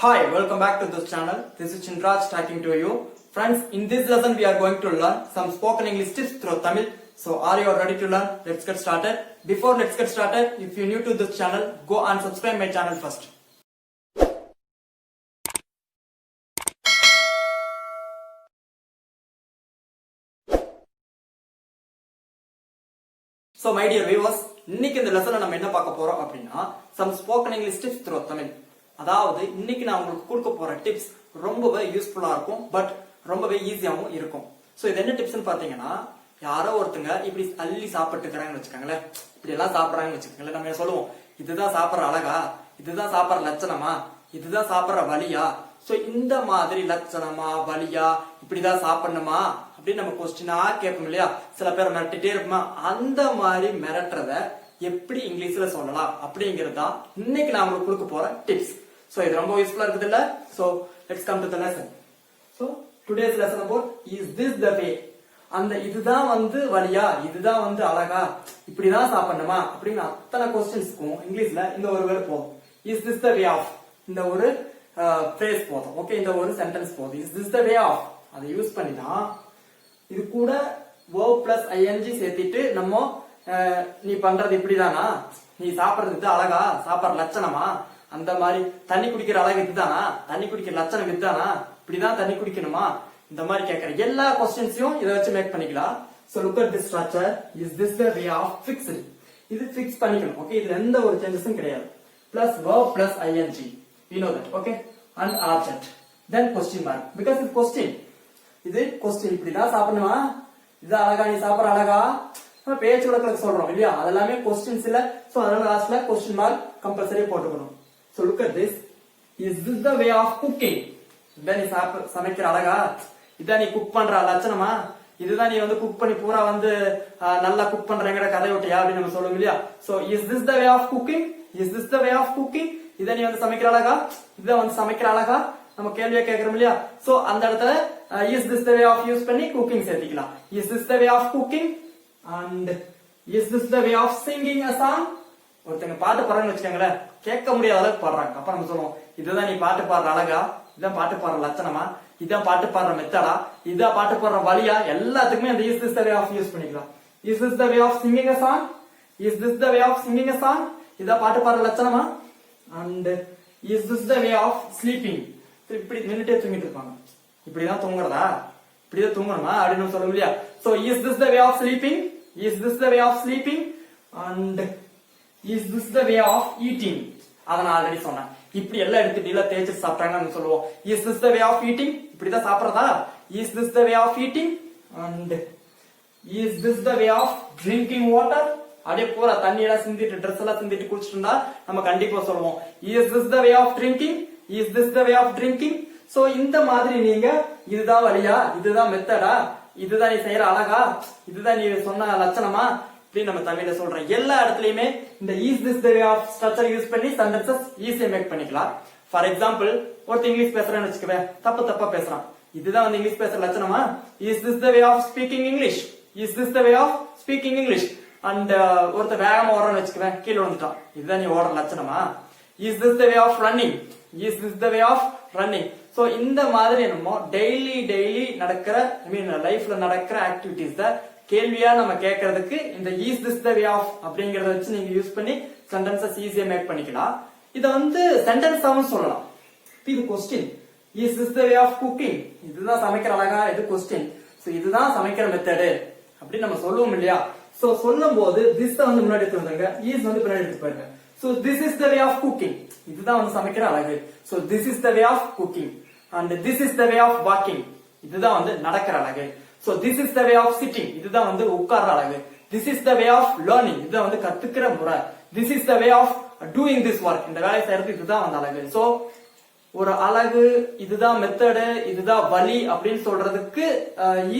Hi, welcome back to this channel. This is Chindraj talking to you. Friends, in this lesson we are going to learn some spoken English tips through Tamil. So are you ready to learn? Let's get started. Before let's get started, if you're new to this channel, go and subscribe my channel first. So my dear viewers, இன்னைக்கு இந்த லெசன்ல நம்ம என்ன பார்க்க போறோம் அப்படின்னா some spoken English tips through Tamil. அதாவது இன்னைக்கு நான் உங்களுக்கு கொடுக்க போற டிப்ஸ் ரொம்பவே யூஸ்ஃபுல்லா இருக்கும், பட் ரொம்பவே ஈஸியாவும் இருக்கும். சோ இது என்ன டிப்ஸ்னு பாத்தீங்கன்னா, யாரோ ஒருத்தங்க இப்படி அள்ளி சாப்பிட்டு இருக்காங்கன்னு வச்சுக்கோங்களேன், இப்படி எல்லாம் சாப்பிடுறாங்கன்னு வச்சுக்கோங்களேன், நம்ம சொல்லுவோம் இதுதான் சாப்பிடுற அழகா, இதுதான் சாப்பிடுற லட்சணமா, இதுதான் சாப்பிடுற வலியா. சோ இந்த மாதிரி லட்சணமா வலியா இப்படிதான் சாப்பிடணுமா அப்படின்னு நம்ம கொஸ்டினா கேட்போம் இல்லையா. சில பேர் மிரட்டிட்டே இருப்போமா, அந்த மாதிரி மிரட்டுறத எப்படி இங்கிலீஷ்ல சொல்லலாம் அப்படிங்கிறது தான் இன்னைக்கு நான் உங்களுக்கு கொடுக்க போற டிப்ஸ். சோ இது ரொம்ப யூஸ்ஃபுல்லா இருக்குது இல்ல. So let's come to the lesson. So today's lesson about is this the way. அந்த இதுதான் வலியா, இதுதான் அழகா, இப்படிதான் சாப்பிடணுமா அப்படிங்கிற அத்தனை கொஸ்டின்ஸ்க்கும் இங்கிலீஷ்ல இந்த ஒரு வேர்ட் போதும். Is this the way of, இந்த ஒரு ஃப்ரேஸ் போதும். ஓகே, இந்த ஒரு சென்டென்ஸ் போதும். Is this the way of அதை யூஸ் பண்ணி தான் இது கூட verb plus ing சேர்த்திட்டு நம்ம நீ பண்றது இப்படிதானா, நீ சாப்பிடுறது இது அழகா, சாப்பிடுற லட்சணமா, அந்த மாதிரி தண்ணி குடிக்கிற அழகு இதுதானா, தண்ணி குடிக்கிற லட்சணம் இதுதானா, இப்படிதான் தண்ணி குடிக்கணுமா, இந்த மாதிரி கேட்கிற எல்லா கொஸ்டின்ஸையும் இதை வச்சு மேக் பண்ணிக்கலாம். So look at this structure. Is this the way of fixed? இது ஃபிக்ஸ் பண்ணிக்கணும். ஓகே, இதுல எந்த ஒரு சேஞ்சஸும் கிடையாது. Plus verb plus ing. We know that. Okay, and object. Then question mark. Because it's question. இது கொஸ்டின், இப்படிதான் சாப்பிடணுமா, இது அழகா, நீ சாப்பிடுற அழகா, பேச்சு வழக்குல சொல்றோம் இல்லையா, அதெல்லாமே கொஸ்டின்ஸ் இல்ல. சோ அதனால லாஸ்ட்ல கொஸ்டின் மார்க் கம்பல்சரி போட்டுக்கணும். So look at this. Is this the way of cooking? இதான் நீ சமைக்கிற அழகா, இதான் நீ குக் பண்ற லட்சணமா, இதுதான் நீ குக் பண்ணி பூரா நல்லா குக் பண்றங்கிற கதை விட்டியா அப்படின்னு நம்ம சொல்லுவோம் இல்லையா. So is this the way of cooking? Is this the way of cooking? இதான் நீ சமைக்கிற அழகா, இதான் சமைக்கிற அழகா, நம்ம கேள்வியா கேட்கிறோம் இல்லையா. சோ அந்த இடத்துல is this the way of use பண்ணி குக்கிங் சேர்த்திக்கலாம். Is this the way of cooking and is this the way of singing a song? ஒருத்தங்க பாட்டு பாடுறாங்கன்னு வச்சுக்கோங்களேன், கேட்க முடியாத அளவுக்கு பாடுறாங்க. அப்ப நம்ம சொல்லுவோம் இதுதான் நீ பாட்டு பாடுற அழகா, இதான் பாட்டு பாடுற லட்சணமா, இதான் பாட்டு பாடுற மெத்தடா, இதான் பாட்டு பாடுற வழியா, எல்லாத்துக்குமே அந்த is this the way of use பண்ணிக்கலாம். Is this the way of singing a song? Is this the way of singing a song? இதான் பாட்டு பாடுற லட்சணமா. And is this the way of sleeping? இப்படி நின்னுட்டே தூங்கிட்டு இருப்பாங்க, இப்படிதான் தூங்குறதா, இப்படிதான் தூங்கணுமா அப்படின்னு சொல்ல முடியா. So is this the way of sleeping? Is this the way of sleeping? And is this the way of eating? அத நான் ஆல்ரெடி சொன்னேன். இப்படி எல்லாம் எடுத்து டீலா தேய்ச்சி சாப்பிட்டாங்கன்னு சொல்லுவோம். Is this the way of eating? இப்படிதான் சாப்பிடுறதா? Is this the way of eating? And is this the way of drinking water? அப்படியே பூரா தண்ணி எல்லாம் சிந்திட்டு ட்ரெஸ் எல்லாம் சிந்திட்டு குடிச்சிட்டு இருந்தா நம்ம கண்டிப்பா சொல்லுவோம் is this the way of drinking? Is this the way of drinking? So இந்த மாதிரி நீங்க இதுதான் வழியா, இதுதான் மெத்தடா, இதுதான் நீ செய்யற அழகா, இதுதான் நீ சொன்ன லட்சணமா, இப்படி நம்ம தமிழ்ல சொல்றோம். எல்லா இடத்துலயுமே இந்த is this the way of structure use பண்ணி சென்டென்சஸ் ஈஸியா மேக் பண்ணிக்கலாம். ஃபார் எக்ஸாம்பிள், ஒருத்தர் இங்கிலீஷ் பேசுறான்னு வச்சுக்கவே, தப்பா பேசுறான், இதுதான் இங்கிலீஷ் பேசுற லட்சணமா? Is this the way of speaking English? Is this the way of speaking English? And ஒருத்தர் வேகமா ஓடுறான்னு வச்சுக்குவேன், கீழே வந்துட்டான், இதுதான் நீ ஓடுற லட்சணமா? Is this the way of running? Is this the way of running? So இந்த மாதிரி நம்ம டெய்லி நடக்கிற லைஃப்ல நடக்கிற ஆக்டிவிட்டிஸ் த கேள்வியா நம்ம கேட்கறதுக்கு இந்த is this the way of அப்படிங்கறத வச்சு நீங்க யூஸ் பண்ணி சென்டென்சஸ் ஈஸியா மேக் பண்ணிக்கலாம். இத சென்டென்ஸாவும் சொல்லலாம். இது question, is this the way of cooking? இதுதான் சமைக்கிற அழகா, இது கொஸ்டின். சோ இதுதான் சமைக்கிற மெத்தடு அப்படின்னு நம்ம சொல்லுவோம் இல்லையா. சோ சொல்லும் போது திஸ் முன்னாடி எடுத்து வந்தாங்க, இஸ் பின்னாடி எடுத்து பாருங்க. So this is the way of cooking. இதுதான் சமைக்கிற அழகு. So this is the way of cooking and this is the way of walking. இதுதான் நடக்கிற அழகு. So this is the way of sitting. இதுதான் உட்கார்ற அழகு. This is the way of learning. இதுதான் கத்துக்கிற முறை. This is the way of doing this work. இந்த வேலை செய்யறது இதுதான் அழகு. So ஒரு அழகு, இதுதான் மெத்தடு, இதுதான் வழி அப்படின்னு சொல்றதுக்கு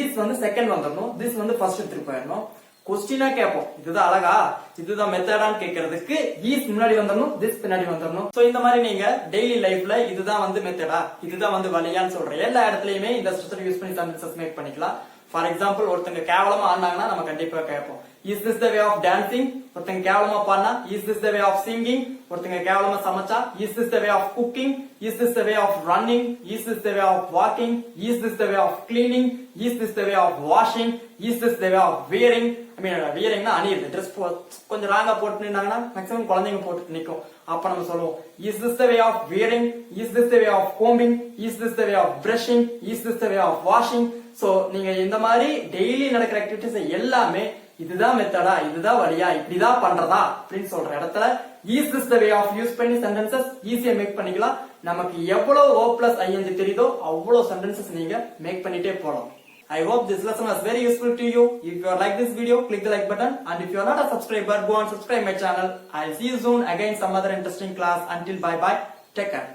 இஸ் செகண்ட் வந்துடணும், திஸ் ஃபர்ஸ்ட் எடுத்துட்டு போயிடணும். கொஸ்டினா கேட்போம், இதுதான் அழகா, இதுதான் மெத்தடான்னு கேட்கறதுக்கு இஸ் முன்னாடி வந்துடணும், திஸ் பின்னாடி வந்துடணும். சோ இந்த மாதிரி நீங்க டெய்லி லைஃப்ல இதுதான் மெத்தடா, இதுதான் வழியான்னு சொல்ற எல்லா இடத்துலயுமே இந்த ஸ்ட்ரக்சர் யூஸ் பண்ணி சென்டென்சஸ் மேக் பண்ணிக்கலாம். ஃபார் எக்ஸாம்பிள், ஒருத்தங்க கேவலமா ஆனாங்கன்னா நம்ம கண்டிப்பா கேட்போம், is this the way of dancing, ஒருத்தங்க கேவலமா பாடினா is this the way of singing, ஒருத்தங்க கேவலமா சமைச்சா is this the way of cooking, is this the way of running, is this the way of walking, is this the way of cleaning, is this the way of washing, is this the way of wearing. I mean wearing னா அணியிறது dress கொஞ்சம் ராங்கா போட்டு நின்னாங்கன்னா maximum குழந்தைங்க போட்டு நிக்கும். அப்ப நம்ம சொல்லுவோம் is this the way of wearing, is this the way of combing, is this the way of brushing, is this the way of washing. So நீங்க இந்த மாதிரி டெய்லி நடக்கிற ஆக்டிவிட்டிஸ் எல்லாமே இதுதான் மெத்தடா, இதுதான் வழியா, இப்படிதான் பண்றதா அப்படின்னு சொல்ற இடத்துல is this the way of use பண்ணி சென்டென்சஸ் ஈஸியா மேக் பண்ணிக்கலாம். நமக்கு எவ்வளவு o plus ing தெரியுதோ அவ்வளவு சென்டென்சஸ் நீங்க மேக் பண்ணிட்டே போலாம். I hope this lesson was very useful to you. If you like this video, click the like button, and if you are not a subscriber, go and subscribe my channel. I'll see you soon again some other interesting class. Until bye bye, take care.